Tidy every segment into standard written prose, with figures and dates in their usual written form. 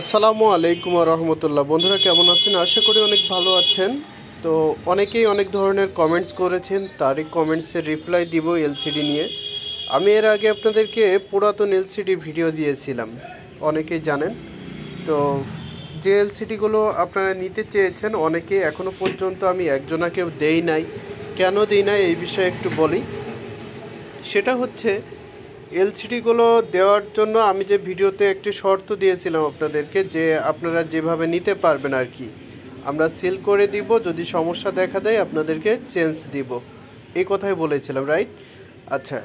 আসসালামু আলাইকুম রহমতুল্লাহ। বন্ধুরা কেমন আছেন? আশা করি অনেক ভালো আছেন। তো অনেকেই অনেক ধরনের কমেন্টস করেছেন, তারই কমেন্টসের রিপ্লাই দিব এলসিডি নিয়ে। আমি এর আগে আপনাদেরকে পুরাতন এলসিডি ভিডিও দিয়েছিলাম, অনেকেই জানেন। তো যে এলসিডিগুলো আপনারা নিতে চেয়েছেন অনেকে এখনও পর্যন্ত আমি একজনাকেও দেই নাই। কেন দিই নাই এই বিষয়ে একটু বলি। সেটা হচ্ছে এলসিডিগুলো দেওয়ার জন্য আমি যে ভিডিওতে একটি শর্ত দিয়েছিলাম আপনাদেরকে, যে আপনারা যেভাবে নিতে পারবেন আর কি, আমরা সিল করে দিব, যদি সমস্যা দেখা দেয় আপনাদেরকে চেঞ্জ দিব, এই কথাই বলেছিলাম, রাইট? আচ্ছা,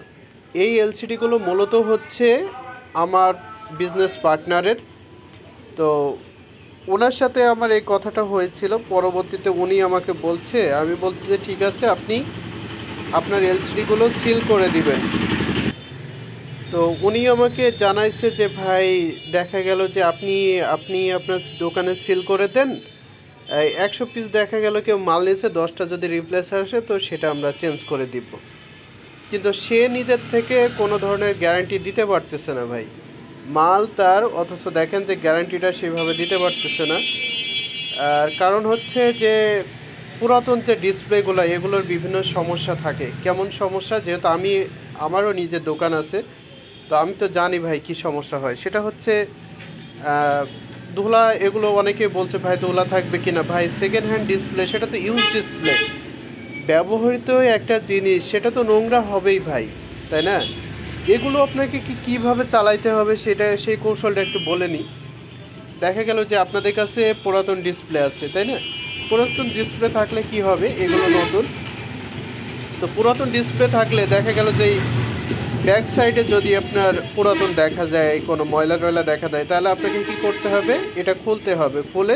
এই এলসিডিগুলো মূলত হচ্ছে আমার বিজনেস পার্টনারের। তো ওনার সাথে আমার এই কথাটা হয়েছিল, পরবর্তীতে উনি আমাকে বলছে, আমি বলছি যে ঠিক আছে, আপনি আপনার এলসিডিগুলো সিল করে দিবেন। তো উনি আমাকে জানাইছে যে ভাই, দেখা গেল যে আপনি আপনি আপনার দোকানে সিল করে দেন, 100 পিস দেখা গেল কেউ মাল নিয়েছে, 10টা যদি রিপ্লেস আসে তো সেটা আমরা চেঞ্জ করে দিব। কিন্তু সে নিজের থেকে কোনো ধরনের গ্যারান্টি দিতে পারতেছে না ভাই, মাল তার, অথচ দেখেন যে গ্যারান্টিটা সেভাবে দিতে পারতেছে না। আর কারণ হচ্ছে যে পুরাতন যে ডিসপ্লেগুলো, এগুলোর বিভিন্ন সমস্যা থাকে। কেমন সমস্যা? যেহেতু আমারও নিজের দোকান আছে, তো আমি তো জানি ভাই কি সমস্যা হয়। সেটা হচ্ছে ধুলা, এগুলো অনেকে বলছে ভাই ধুলা থাকবে কিনা। ভাই সেকেন্ড হ্যান্ড ডিসপ্লে, সেটা তো ইউজ ডিসপ্লে, ব্যবহৃত একটা জিনিস, সেটা তো নোংরা হবেই ভাই, তাই না? এগুলো আপনাকে কীভাবে চালাইতে হবে সেটা, সেই কৌশলটা একটু বলে নিই। দেখা গেল যে আপনাদের কাছে পুরাতন ডিসপ্লে আছে, তাই না? পুরাতন ডিসপ্লে থাকলে কি হবে, এগুলো নতুন। তো পুরাতন ডিসপ্লে থাকলে দেখা গেল যে ব্যাক সাইডে যদি আপনার পুরাতন দেখা যায়, কোনো ময়লা টয়লা দেখা যায়, তাহলে আপনাকে কি করতে হবে, এটা খুলতে হবে। খুলে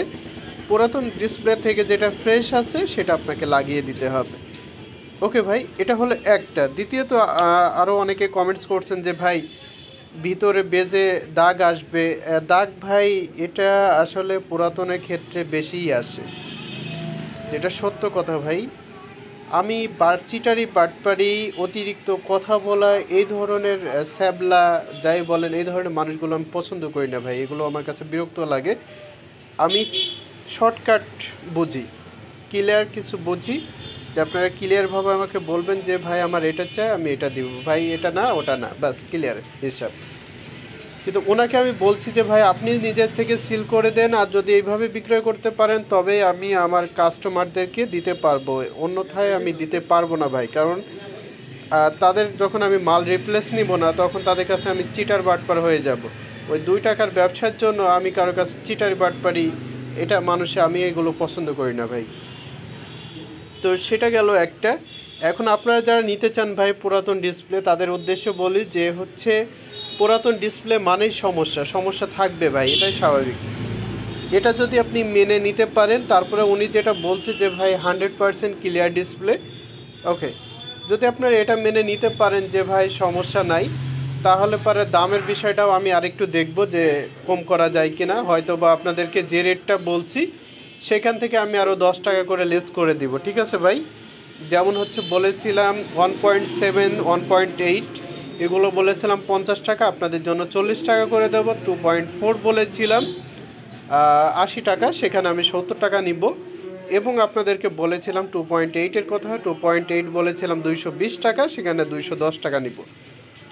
পুরাতন ডিসপ্লে থেকে যেটা ফ্রেশ আছে সেটা আপনাকে লাগিয়ে দিতে হবে। ওকে ভাই, এটা হলো একটা। দ্বিতীয়ত আরও অনেকে কমেন্টস করছেন যে ভাই ভিতরে বেজে দাগ আসবে। দাগ ভাই, এটা আসলে পুরাতনের ক্ষেত্রে বেশিই আসে, যেটা সত্য কথা ভাই। আমি বাটচিটারি, বাটপারি, অতিরিক্ত কথা বলা, এই ধরনের স্যাবলা যাই বলেন, এই ধরনের মানুষগুলো আমি পছন্দ করি না ভাই। এগুলো আমার কাছে বিরক্ত লাগে। আমি শর্টকাট বুঝি, ক্লিয়ার কিছু বুঝি, যে আপনারা ক্লিয়ারভাবে আমাকে বলবেন যে ভাই আমার এটা চাই, আমি এটা দিব, ভাই এটা না ওটা না, বাস ক্লিয়ার হিসাব। কিন্তু ওনাকে আমি বলছি যে ভাই আপনি নিজের থেকে সিল করে দেন, আর যদি এইভাবে বিক্রয় করতে পারেন তবে আমি আমার কাস্টমারদেরকে দিতে পারবো, অন্যথায় আমি দিতে পারবো না ভাই। কারণ তাদের যখন আমি মাল রিপ্লেস নিব না, তখন তাদের কাছে আমি চিটার বাটপার হয়ে যাব। ওই 2 টাকার ব্যবসার জন্য আমি কারো কাছে চিটার বাটপারি, এটা আমি এগুলো পছন্দ করি না ভাই। তো সেটা গেল একটা। এখন আপনারা যারা নিতে চান ভাই পুরাতন ডিসপ্লে, তাদের উদ্দেশ্য বলি যে হচ্ছে পুরাতন ডিসপ্লে মানেই সমস্যা থাকবে ভাই, এটাই স্বাভাবিক। এটা যদি আপনি মেনে নিতে পারেন, তারপরে উনি যেটা বলছে যে ভাই 100% ক্লিয়ার ডিসপ্লে, ওকে, যদি আপনারা এটা মেনে নিতে পারেন যে ভাই সমস্যা নাই, তাহলে পরে দামের বিষয়টাও আমি আরেকটু দেখব যে কম করা যায় কিনা। হয়তো বা আপনাদেরকে যে রেটটা বলছি সেখান থেকে আমি আরও 10 টাকা করে লেস করে দিব, ঠিক আছে ভাই? যেমন হচ্ছে বলেছিলাম 1.7, 1.8, এগুলো বলেছিলাম 50 টাকা, আপনাদের জন্য 40 টাকা করে দেব। 2.4 বলেছিলাম 80 টাকা, সেখানে আমি 70 টাকা নিব। এবং আপনাদেরকে বলেছিলাম 2.8-এর কথা, 2.8 বলেছিলাম 220 টাকা, সেখানে 210 টাকা নিব,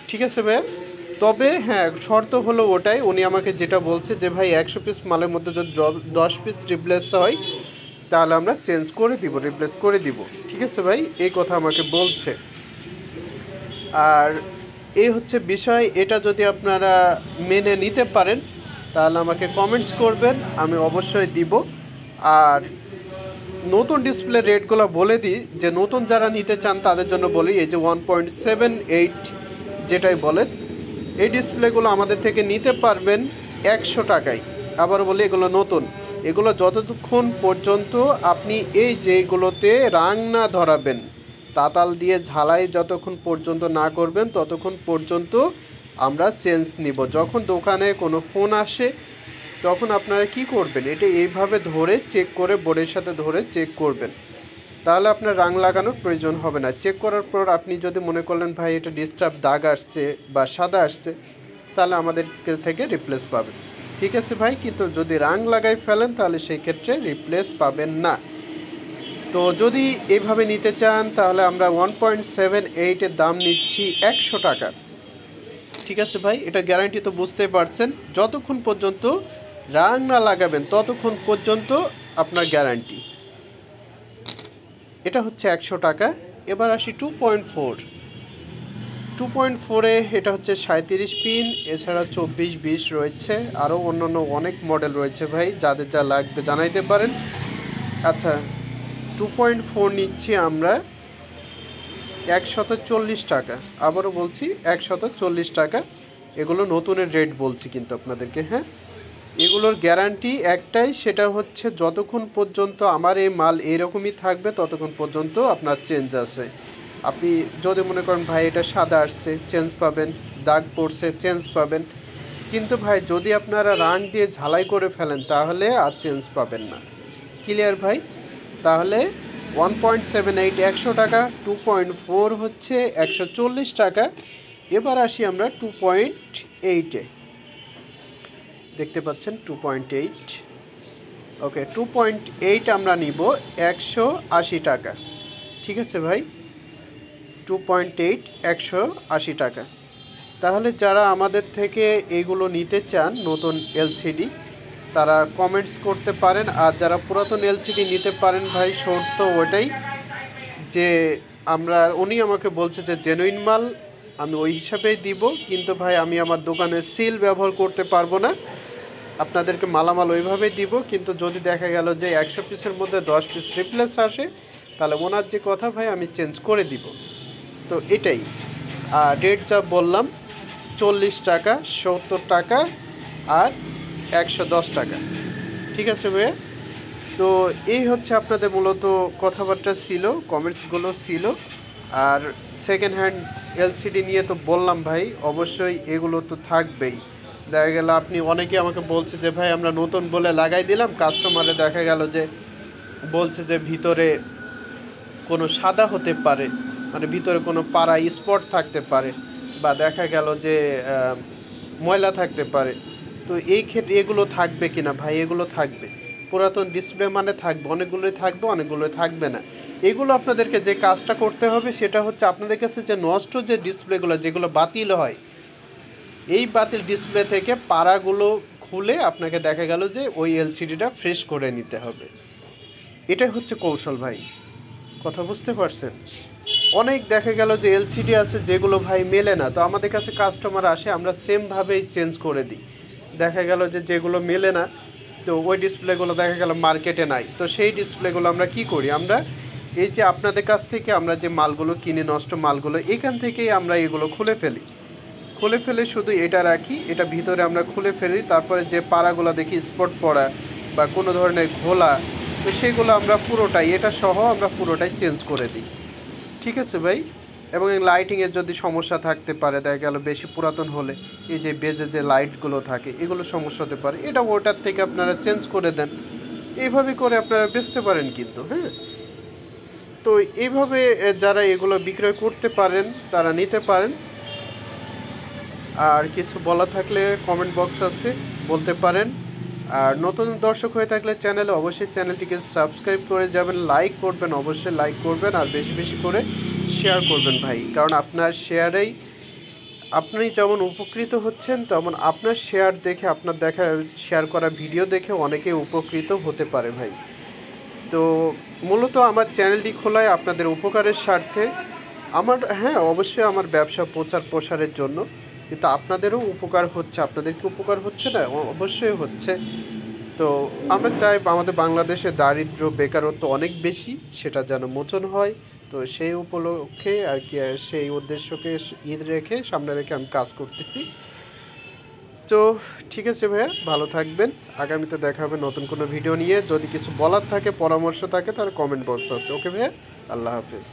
ঠিক আছে ভাইয়া? তবে হ্যাঁ, শর্ত হলো ওটাই, উনি আমাকে যেটা বলছে যে ভাই 100 পিস মালের মধ্যে যদি 10 পিস রিপ্লেস হয় তাহলে আমরা চেঞ্জ করে দিব, রিপ্লেস করে দিব, ঠিক আছে ভাই? এই কথা আমাকে বলছে। আর এই হচ্ছে বিষয়, এটা যদি আপনারা মেনে নিতে পারেন তাহলে আমাকে কমেন্টস করবেন, আমি অবশ্যই দিব। আর নতুন ডিসপ্লে রেটগুলো বলে দিই, যে নতুন যারা নিতে চান তাদের জন্য বলি, এই যে 1.78 যেটাই বলেন, এই ডিসপ্লেগুলো আমাদের থেকে নিতে পারবেন 100 টাকায়। আবার বলি, এগুলো নতুন, এগুলো যতক্ষণ পর্যন্ত আপনি এই যেগুলোতে রাং না ধরাবেন, তাতাল দিয়ে ঝালাই যতক্ষণ পর্যন্ত না করবেন, ততক্ষণ পর্যন্ত আমরা চেঞ্জ নিব। যখন দোকানে কোনো ফোন আসে তখন আপনারা কি করবেন, এটা এইভাবে ধরে চেক করে, বোর্ডের সাথে ধরে চেক করবেন, তাহলে আপনার রাং লাগানোর প্রয়োজন হবে না। চেক করার পর আপনি যদি মনে করলেন ভাই এটা ডিস্টার্ব দাগ আসছে বা সাদা আসছে, তাহলে আমাদের থেকে রিপ্লেস পাবেন। ঠিক আছে ভাই, কিন্তু যদি রাং লাগাই ফেলেন তাহলে সেই ক্ষেত্রে রিপ্লেস পাবেন না। তো যদি এইভাবে নিতে চান তাহলে আমরা 1.78 এর দাম নিচ্ছি 100 টাকা। ঠিক আছে ভাই, এটা গ্যারান্টি তো বুঝতেই পারছেন, যতক্ষণ পর্যন্ত রাং না লাগাবেন ততক্ষণ পর্যন্ত আপনার গ্যারান্টি। এটা হচ্ছে 100 টাকা। এবার আসি 2.4 এটা হচ্ছে 37 পিন, এছাড়া 24-20 রয়েছে, আরও অন্যান্য অনেক মডেল রয়েছে ভাই, যাদের যা লাগবে জানাইতে পারেন। আচ্ছা, 2.4 নিচ্ছি আমরা 140 টাকা। আবারও বলছি 140 টাকা। এগুলো নতুনের রেট বলছি কিন্তু আপনাদেরকে। হ্যাঁ, এগুলোর গ্যারান্টি একটাই, সেটা হচ্ছে যতক্ষণ পর্যন্ত আমার এই মাল এইরকমই থাকবে ততক্ষণ পর্যন্ত আপনার চেঞ্জ আছে। আপনি যদি মনে করেন ভাই এটা সাদা আসছে, চেঞ্জ পাবেন, দাগ পড়ছে, চেঞ্জ পাবেন, কিন্তু ভাই যদি আপনারা রাং দিয়ে ঝালাই করে ফেলেন তাহলে আর চেঞ্জ পাবেন না। ক্লিয়ার ভাই? তাহলে 1.78 100 টাকা, 2.4 হচ্ছে 140 টাকা। এবার আসি আমরা 2.8-এ। দেখতে পাচ্ছেন 2.8। ওকে, 2.8 আমরা নিব 180 টাকা। ঠিক আছে ভাই, 2.8 180 টাকা। তাহলে যারা আমাদের থেকে এইগুলো নিতে চান নতুন এলসিডি, তারা কমেন্টস করতে পারেন। আর যারা পুরাতন এলসিডি নিতে পারেন ভাই, শর্ত ওটাই যে উনি আমাকে বলছে যে জেনুইন মাল আমি ওই হিসাবেই দিব, কিন্তু ভাই আমি আমার দোকানে সিল ব্যবহার করতে পারবো না, আপনাদেরকে মালামাল ওইভাবেই দিব। কিন্তু যদি দেখা গেল যে 100 পিসের মধ্যে 10 পিস রিপ্লেস আসে, তাহলে ওনার যে কথা ভাই আমি চেঞ্জ করে দিব। তো এটাই। আর রেট যা বললাম 40 টাকা, 70 টাকা আর 110 টাকা। ঠিক আছে ভাইয়া? তো এই হচ্ছে আপনাদের মূলত কথাবার্তা ছিল, কমেন্টসগুলো ছিল। আর সেকেন্ড হ্যান্ড এলসিডি নিয়ে তো বললাম ভাই, অবশ্যই এগুলো তো থাকবেই। দেখা গেল আপনি অনেকে আমাকে বলছে যে ভাই আমরা নতুন বলে লাগাই দিলাম, কাস্টমারে দেখা গেল যে বলছে যে ভিতরে কোনো সাদা হতে পারে, মানে ভিতরে কোনো পাড়া স্পট থাকতে পারে, বা দেখা গেল যে ময়লা থাকতে পারে। তো এই ক্ষেত্রে এগুলো থাকবে কিনা ভাই? এগুলো থাকবে। পুরাতন ডিসপ্লে মানে থাকবে, অনেকগুলোই থাকবে, অনেকগুলোই থাকবে না। এগুলো আপনাদেরকে যে কাজটা করতে হবে সেটা হচ্ছে আপনাদের কাছে যে নষ্ট যে ডিসপ্লেগুলো যেগুলো বাতিল হয়, এই বাতিল ডিসপ্লে থেকে পাড়াগুলো খুলে আপনাকে দেখা গেল যে ওই এলসিডিটা ফ্রেশ করে নিতে হবে। এটাই হচ্ছে কৌশল ভাই। কথা বুঝতে পারছেন? অনেক দেখা গেল যে এলসিডি আছে যেগুলো ভাই মেলে না, তো আমাদের কাছে কাস্টমার আসে, আমরা সেমভাবেই চেঞ্জ করে দিই। দেখা গেল যে যেগুলো মেলে না, তো ওই ডিসপ্লেগুলো দেখা গেল মার্কেটে নাই, তো সেই ডিসপ্লেগুলো আমরা কি করি, আমরা এই যে আপনাদের কাছ থেকে আমরা যে মালগুলো কিনে, নষ্ট মালগুলো, এখান থেকেই আমরা এগুলো খুলে ফেলে শুধু এটা রাখি, এটা ভিতরে আমরা খুলে ফেলি। তারপরে যে পাড়াগুলো দেখি স্পট পড়া বা কোনো ধরনের ঘোলা, তো সেগুলো আমরা পুরোটাই, এটা সহ আমরা পুরোটাই চেঞ্জ করে দিই। ঠিক আছে ভাই? এবং এই লাইটিংয়ের যদি সমস্যা থাকতে পারে, দেখা গেল বেশি পুরাতন হলে এই যে বেজে যে লাইটগুলো থাকে এগুলো সমস্যা হতে পারে, এটা ওটার থেকে আপনারা চেঞ্জ করে দেন। এইভাবে করে আপনারা বেচতে পারেন কিন্তু। হ্যাঁ, তো এইভাবে যারা এগুলো বিক্রয় করতে পারেন তারা নিতে পারেন। আর কিছু বলা থাকলে কমেন্ট বক্স আছে, বলতে পারেন। আর নতুন দর্শক হয়ে থাকলে চ্যানেলে অবশ্যই চ্যানেলটিকে সাবস্ক্রাইব করে যাবেন, লাইক করবেন, অবশ্যই লাইক করবেন, আর বেশি বেশি করে শেয়ার করবেন ভাই। কারণ আপনার শেয়ারেই আপনি যেমন উপকৃত হচ্ছেন, তেমন আপনার শেয়ার দেখে, আপনার দেখা শেয়ার করা ভিডিও দেখে অনেকে উপকৃত হতে পারে ভাই। তো মূলত আমার চ্যানেলটি খোলায় আপনাদের উপকারের স্বার্থে, হ্যাঁ অবশ্যই আমার ব্যবসা প্রচার প্রসারের জন্য, কিন্তু আপনাদেরও উপকার হচ্ছে। আপনাদেরকে উপকার হচ্ছে না? অবশ্যই হচ্ছে। তো আমরা চাই আমাদের বাংলাদেশে দারিদ্র্য, বেকারত্ব অনেক বেশি, সেটা যেন মোচন হয়। তো সেই উপলক্ষে আর কি, সেই উদ্দেশ্যকে সামনে রেখে আমি কাজ করতেছি। তো ঠিক আছে ভাইয়া, ভালো থাকবেন। আগামীতে দেখা হবে নতুন কোনো ভিডিও নিয়ে। যদি কিছু বলার থাকে, পরামর্শ থাকে, তাহলে কমেন্ট বক্স আছে। ওকে ভাইয়া, আল্লাহ হাফেজ।